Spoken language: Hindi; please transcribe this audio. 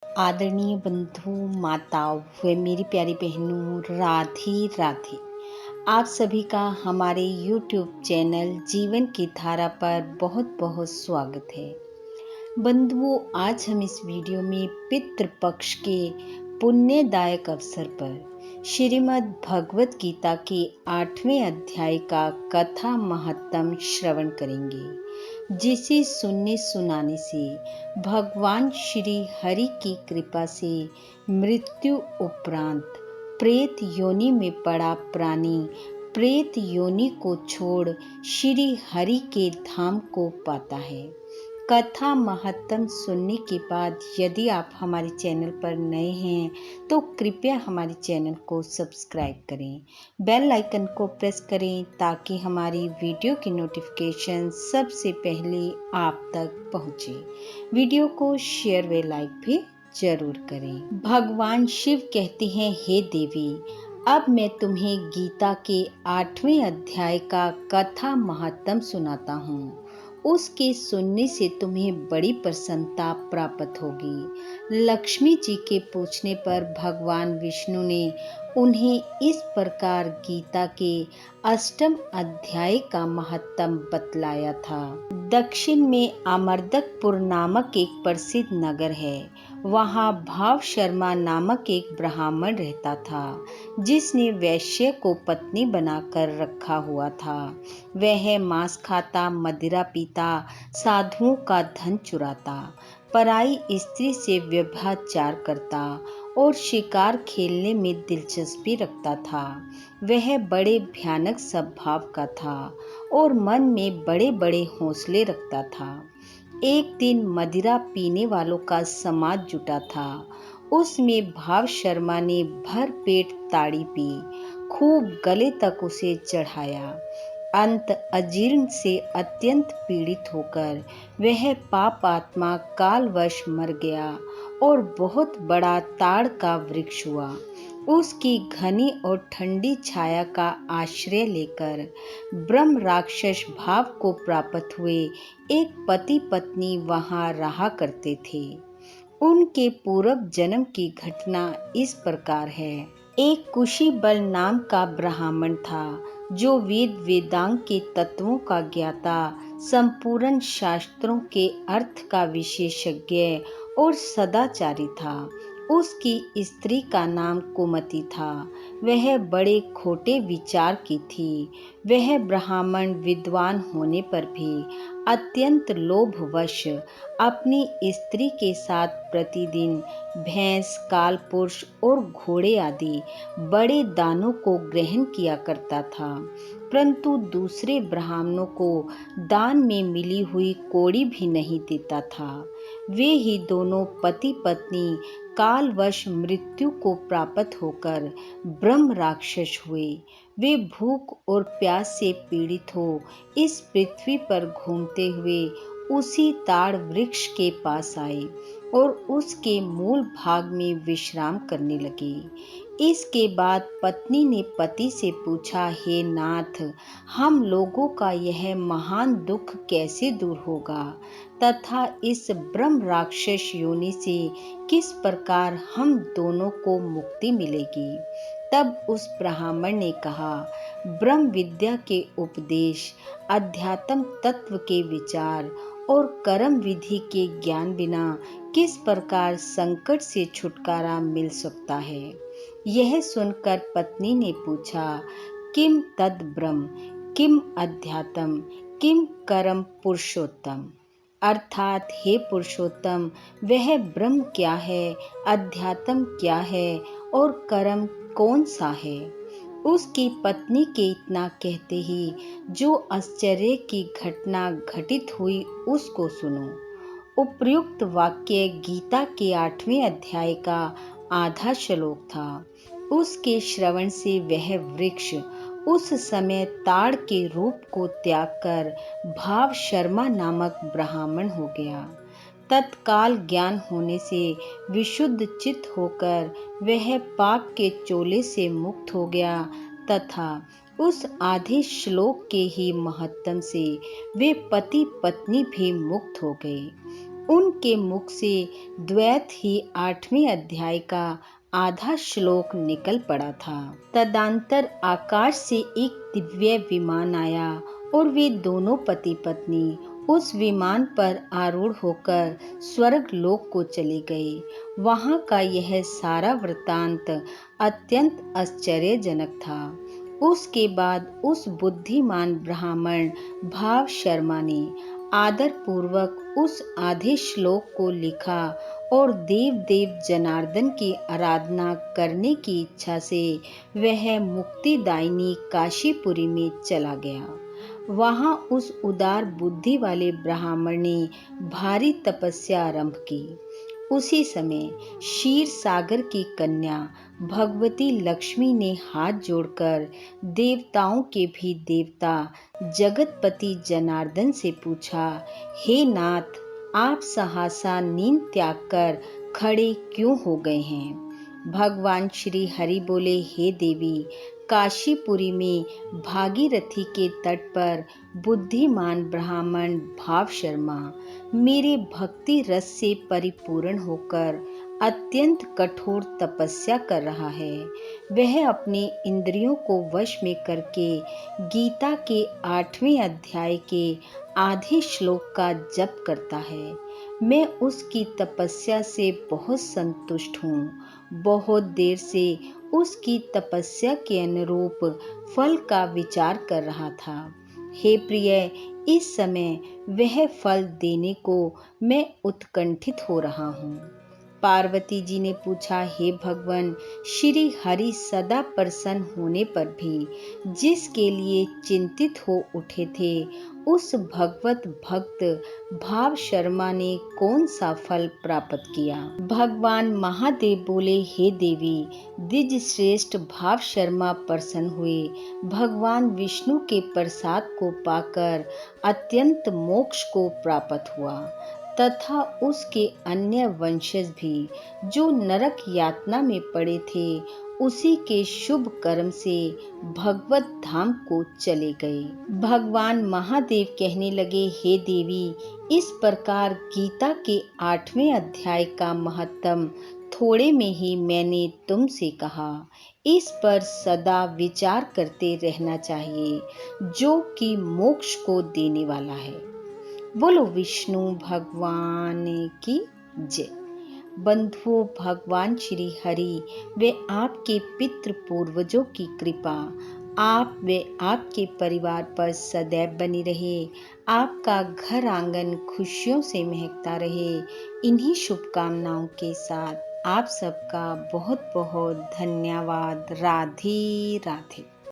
आदरणीय बंधु माताओं व मेरी प्यारी बहनों, राधे राधे। आप सभी का हमारे YouTube चैनल जीवन की धारा पर बहुत बहुत स्वागत है। बंधुओं, आज हम इस वीडियो में पितृपक्ष के पुण्यदायक अवसर पर श्रीमद् भगवत गीता के 8वें अध्याय का कथा महत्तम श्रवण करेंगे, जिसे सुनने सुनाने से भगवान श्री हरि की कृपा से मृत्यु उपरांत प्रेत योनि में पड़ा प्राणी प्रेत योनि को छोड़ श्री हरि के धाम को पाता है। कथा महत्तम सुनने के बाद यदि आप हमारे चैनल पर नए हैं तो कृपया हमारे चैनल को सब्सक्राइब करें, बेल आइकन को प्रेस करें ताकि हमारी वीडियो की नोटिफिकेशन सबसे पहले आप तक पहुंचे। वीडियो को शेयर व लाइक भी जरूर करें। भगवान शिव कहते हैं, हे देवी, अब मैं तुम्हें गीता के 8वें अध्याय का कथा महत्तम सुनाता हूँ। उसके सुनने से तुम्हें बड़ी प्रसन्नता प्राप्त होगी। लक्ष्मी जी के पूछने पर भगवान विष्णु ने उन्हें इस प्रकार गीता के 8वें अध्याय का महत्तम बतलाया था। दक्षिण में अमरदकपुर नामक एक प्रसिद्ध नगर है। वहाँ भाव शर्मा नामक एक ब्राह्मण रहता था, जिसने वैश्य को पत्नी बनाकर रखा हुआ था। वह मांस खाता, मदिरा पीता, साधुओं का धन चुराता, पराई स्त्री से व्यभिचार करता और शिकार खेलने में दिलचस्पी रखता था। वह बड़े भयानक स्वभाव का था और मन में बड़े बड़े हौसले रखता था। एक दिन मदिरा पीने वालों का समाज जुटा था। उसमें भाव शर्मा ने भर पेट ताड़ी पी, खूब गले तक उसे चढ़ाया। अंत अजीर्ण से अत्यंत पीड़ित होकर वह पाप आत्मा कालवश मर गया और बहुत बड़ा ताड़ का वृक्ष हुआ। उसकी घनी और ठंडी छाया का आश्रय लेकर ब्रह्म राक्षस भाव को प्राप्त हुए एक पति पत्नी वहां रहा करते थे। उनके पूर्व जन्म की घटना इस प्रकार है। एक कुशी बल नाम का ब्राह्मण था, जो वेद वेदांग के तत्वों का ज्ञाता, संपूर्ण शास्त्रों के अर्थ का विशेषज्ञ और सदाचारी था। उसकी स्त्री का नाम कुमति था। वह बड़े खोटे विचार की थी। वह ब्राह्मण विद्वान होने पर भी अत्यंत लोभवश अपनी स्त्री के साथ प्रतिदिन भैंस, कालपुरुष और घोड़े आदि बड़े दानों को ग्रहण किया करता था, परंतु दूसरे ब्राह्मणों को दान में मिली हुई कौड़ी भी नहीं देता था। वे ही दोनों पति पत्नी कालवश मृत्यु को प्राप्त होकर ब्रह्म राक्षस हुए। वे भूख और प्यास से पीड़ित हो इस पृथ्वी पर घूमते हुए उसी ताड़ वृक्ष के पास आए और उसके मूल भाग में विश्राम करने लगे। इसके बाद पत्नी ने पति से पूछा, हे नाथ, हम लोगों का यह महान दुख कैसे दूर होगा तथा इस ब्रह्म राक्षस योनि से किस प्रकार हम दोनों को मुक्ति मिलेगी। तब उस ब्राह्मण ने कहा, ब्रह्म विद्या के उपदेश, अध्यात्म तत्व के विचार और कर्म विधि के ज्ञान बिना किस प्रकार संकट से छुटकारा मिल सकता है। यह सुनकर पत्नी ने पूछा, किम तद ब्रह्म, किम अध्यात्म, किम कर्म पुरुषोत्तम। अर्थात, हे पुरुषोत्तम, वह ब्रह्म क्या है, अध्यात्म क्या है और कर्म कौन सा है। उसकी पत्नी के इतना कहते ही जो आश्चर्य की घटना घटित हुई उसको सुनो। उपर्युक्त वाक्य गीता के 8वें अध्याय का आधा श्लोक था। उसके श्रवण से वह वृक्ष उस समय ताड़ के रूप को त्याग कर भाव शर्मा नामक ब्राह्मण हो गया। तत्काल ज्ञान होने से विशुद्ध चित्त होकर वह पाप के चोले से मुक्त हो गया तथा उस आधे श्लोक के ही महत्तम से वे पति पत्नी भी मुक्त हो गए। उनके मुख से द्वैत ही 8वें अध्याय का आधा श्लोक निकल पड़ा था। तदंतर आकाश से एक दिव्य विमान आया और वे दोनों पति पत्नी उस विमान पर आरूढ़ होकर स्वर्ग लोक को चले गए। वहां का यह सारा वृतांत अत्यंत आश्चर्यजनक था। उसके बाद उस बुद्धिमान ब्राह्मण भाव शर्मा ने आदर पूर्वक उस आधे श्लोक को लिखा और देव देव जनार्दन की आराधना करने की इच्छा से वह मुक्तिदायिनी काशीपुरी में चला गया। वहां उस उदार बुद्धि वाले ब्राह्मण ने भारी तपस्या आरंभ की। उसी समय क्षीर सागर की कन्या भगवती लक्ष्मी ने हाथ जोड़कर देवताओं के भी देवता जगतपति जनार्दन से पूछा, हे नाथ, आप सहसा नींद त्याग कर खड़े क्यों हो गए हैं? भगवान श्री हरि बोले, हे देवी, काशीपुरी में भागीरथी के तट पर बुद्धिमान ब्राह्मण भाव शर्मा मेरे भक्ति रस से परिपूर्ण होकर अत्यंत कठोर तपस्या कर रहा है। वह अपने इंद्रियों को वश में करके गीता के 8वें अध्याय के आधे श्लोक का जप करता है। मैं उसकी तपस्या से बहुत संतुष्ट हूँ। बहुत देर से उसकी तपस्या के अनुरूप फल का विचार कर रहा था। हे प्रिय, इस समय वह फल देने को मैं उत्कंठित हो रहा हूँ। पार्वती जी ने पूछा, हे भगवान, श्री हरि सदा प्रसन्न होने पर भी जिसके लिए चिंतित हो उठे थे, उस भगवत भक्त भाव शर्मा ने कौन सा फल प्राप्त किया? भगवान महादेव बोले, हे देवी, द्विज श्रेष्ठ भाव शर्मा प्रसन्न हुए। भगवान विष्णु के प्रसाद को पाकर अत्यंत मोक्ष को प्राप्त हुआ तथा उसके अन्य वंशज भी जो नरक यातना में पड़े थे, उसी के शुभ कर्म से भगवत धाम को चले गए। भगवान महादेव कहने लगे, हे देवी, इस प्रकार गीता के 8वें अध्याय का महत्तम थोड़े में ही मैंने तुमसे कहा। इस पर सदा विचार करते रहना चाहिए, जो कि मोक्ष को देने वाला है। बोलो विष्णु भगवान की जय। बंधुओं, भगवान श्री हरि वे आपके पितृ पूर्वजों की कृपा आप व आपके परिवार पर सदैव बनी रहे। आपका घर आंगन खुशियों से महकता रहे। इन्हीं शुभकामनाओं के साथ आप सबका बहुत बहुत धन्यवाद। राधे राधे।